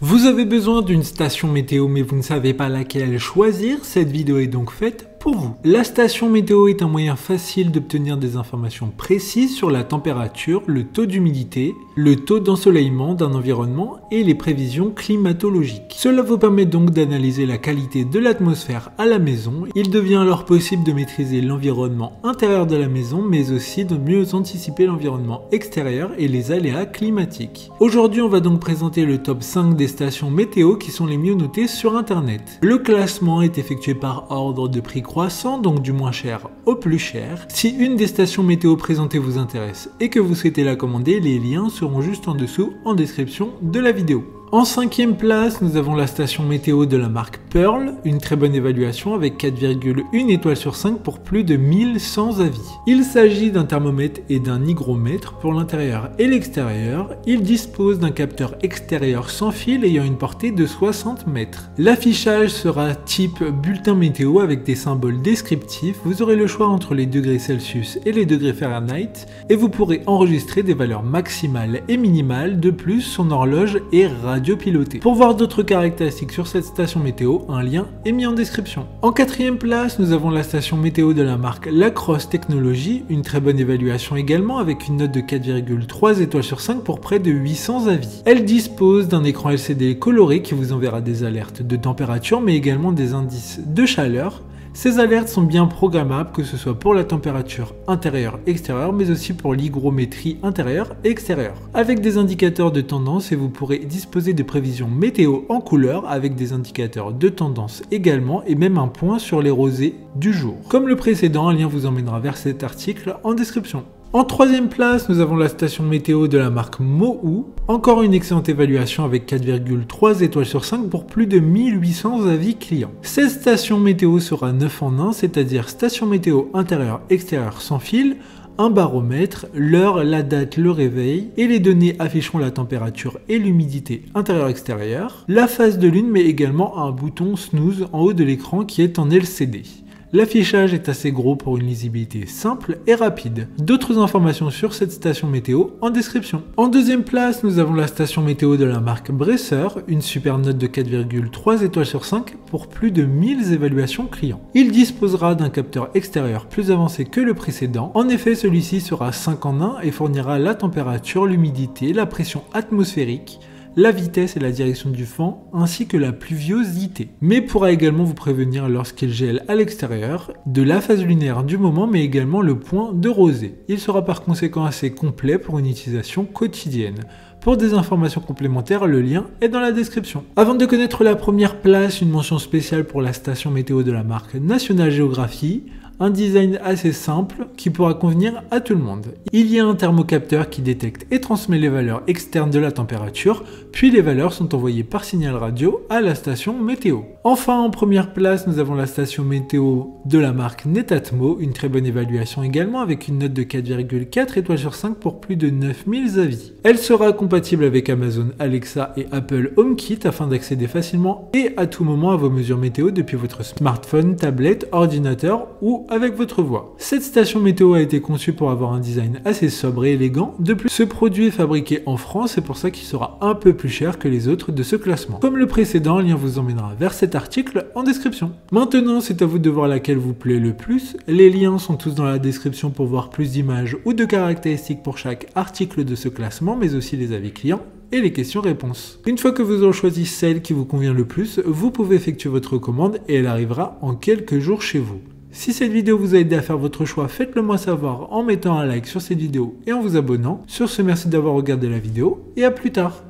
Vous avez besoin d'une station météo mais vous ne savez pas laquelle choisir, cette vidéo est donc faite pour vous. La station météo est un moyen facile d'obtenir des informations précises sur la température, le taux d'humidité, le taux d'ensoleillement d'un environnement et les prévisions climatologiques. Cela vous permet donc d'analyser la qualité de l'atmosphère à la maison. Il devient alors possible de maîtriser l'environnement intérieur de la maison mais aussi de mieux anticiper l'environnement extérieur et les aléas climatiques. Aujourd'hui, on va donc présenter le top 5 des stations météo qui sont les mieux notées sur internet. Le classement est effectué par ordre de prix croissant, donc du moins cher au plus cher. Si une des stations météo présentées vous intéresse et que vous souhaitez la commander, les liens seront juste en dessous en description de la vidéo. En 5e place, nous avons la station météo de la marque Pearl, une très bonne évaluation avec 4,1 étoiles sur 5 pour plus de 1100 avis. Il s'agit d'un thermomètre et d'un hygromètre pour l'intérieur et l'extérieur. Il dispose d'un capteur extérieur sans fil ayant une portée de 60 mètres. L'affichage sera type bulletin météo avec des symboles descriptifs. Vous aurez le choix entre les degrés Celsius et les degrés Fahrenheit et vous pourrez enregistrer des valeurs maximales et minimales. De plus, son horloge est pilotée. Pour voir d'autres caractéristiques sur cette station météo, un lien est mis en description. En 4e place, nous avons la station météo de la marque Lacrosse Technologies, une très bonne évaluation également avec une note de 4,3 étoiles sur 5 pour près de 800 avis. Elle dispose d'un écran LCD coloré qui vous enverra des alertes de température mais également des indices de chaleur. Ces alertes sont bien programmables, que ce soit pour la température intérieure-extérieure, mais aussi pour l'hygrométrie intérieure-extérieure. Avec des indicateurs de tendance et vous pourrez disposer de prévisions météo en couleur avec des indicateurs de tendance également et même un point sur les rosées du jour. Comme le précédent, un lien vous emmènera vers cet article en description. En 3e place, nous avons la station météo de la marque Mohou. Encore une excellente évaluation avec 4,3 étoiles sur 5 pour plus de 1800 avis clients. Cette station météo sera 9 en 1, c'est-à-dire station météo intérieur-extérieur sans fil, un baromètre, l'heure, la date, le réveil et les données afficheront la température et l'humidité intérieure-extérieure, la phase de lune mais également un bouton snooze en haut de l'écran qui est en LCD. L'affichage est assez gros pour une lisibilité simple et rapide. D'autres informations sur cette station météo en description. En 2e place, nous avons la station météo de la marque Bresser, une super note de 4,3 étoiles sur 5 pour plus de 1000 évaluations clients. Il disposera d'un capteur extérieur plus avancé que le précédent. En effet, celui-ci sera 5 en 1 et fournira la température, l'humidité, la pression atmosphérique, la vitesse et la direction du vent, ainsi que la pluviosité. Mais pourra également vous prévenir lorsqu'il gèle à l'extérieur, de la phase lunaire du moment, mais également le point de rosée. Il sera par conséquent assez complet pour une utilisation quotidienne. Pour des informations complémentaires, le lien est dans la description. Avant de connaître la première place, une mention spéciale pour la station météo de la marque National Geographic. Un design assez simple qui pourra convenir à tout le monde. Il y a un thermocapteur qui détecte et transmet les valeurs externes de la température, puis les valeurs sont envoyées par signal radio à la station météo. Enfin, en première place, nous avons la station météo de la marque Netatmo, une très bonne évaluation également avec une note de 4,4 étoiles sur 5 pour plus de 9000 avis. Elle sera compatible avec Amazon Alexa et Apple HomeKit afin d'accéder facilement et à tout moment à vos mesures météo depuis votre smartphone, tablette, ordinateur ou avec votre voix. Cette station météo a été conçue pour avoir un design assez sobre et élégant. De plus, ce produit est fabriqué en France, c'est pour ça qu'il sera un peu plus cher que les autres de ce classement. Comme le précédent, un lien vous emmènera vers cet article en description. Maintenant, c'est à vous de voir laquelle vous plaît le plus. Les liens sont tous dans la description pour voir plus d'images ou de caractéristiques pour chaque article de ce classement, mais aussi les avis clients et les questions-réponses. Une fois que vous aurez choisi celle qui vous convient le plus, vous pouvez effectuer votre commande et elle arrivera en quelques jours chez vous. Si cette vidéo vous a aidé à faire votre choix, faites-le moi savoir en mettant un like sur cette vidéo et en vous abonnant. Sur ce, merci d'avoir regardé la vidéo et à plus tard.